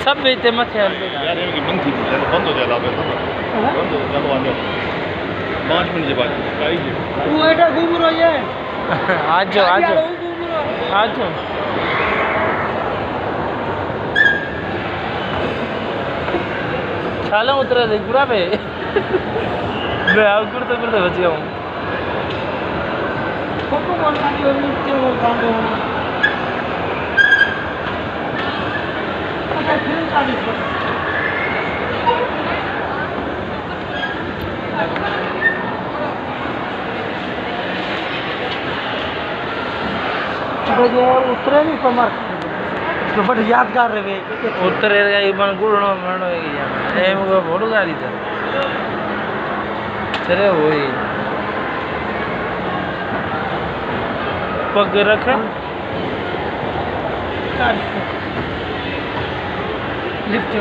सब बेचते मत यार इनकी बंद थी बंद हो जाए लाभ बंद हो चलो आ जाओ 5 मिनट के बाद वो एटा घूम रही है आज जाओ आज जाओ आज जाओ छाला उतरा दे पूरा पे मैं अब करते बच गया हूँ फोटो बोलना नहीं होगी क्या बोलता हूँ अच्छा फिर 40 बजे उतरे नहीं कमर तो बट यादगार रहे उतरे मन गुड़नो मरणो एम मोड़ू गाड़ी था चले वही पग रख लिफ्ट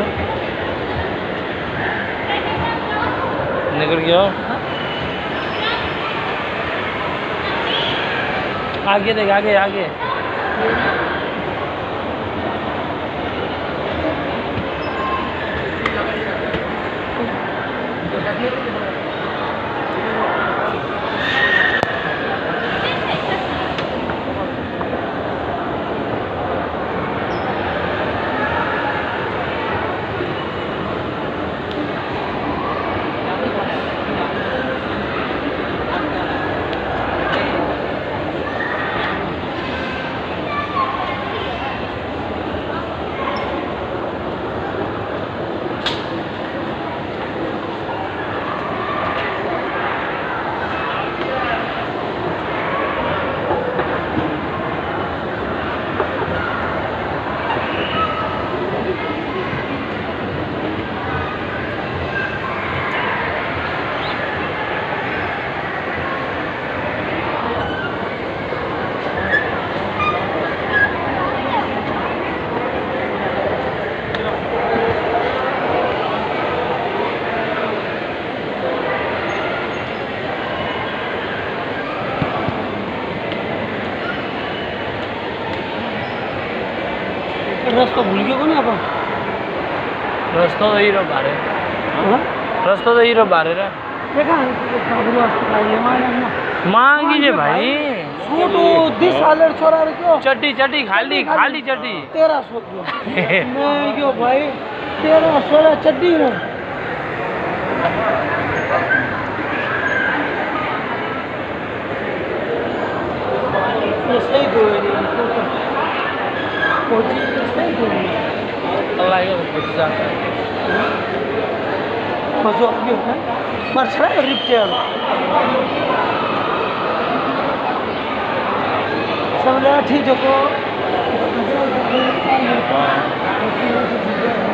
निकल गया आगे देख आगे आगे रास्ता भूल गया नहीं अपन रास्ता तो ही बारे रास्ता तो ही बारे रे मांगी जे भाई छोटो 10 साल छोरा रे क्यों चट्टी चट्टी खाली खाली चट्टी 1300 मैं क्यों भाई 1300 चट्टी रे ये सही गोए कोची सही गोए अल्लाह ये कुछ जाता है मजो क्यों है मार छड़ा रिप्टेल सब लाठी जो को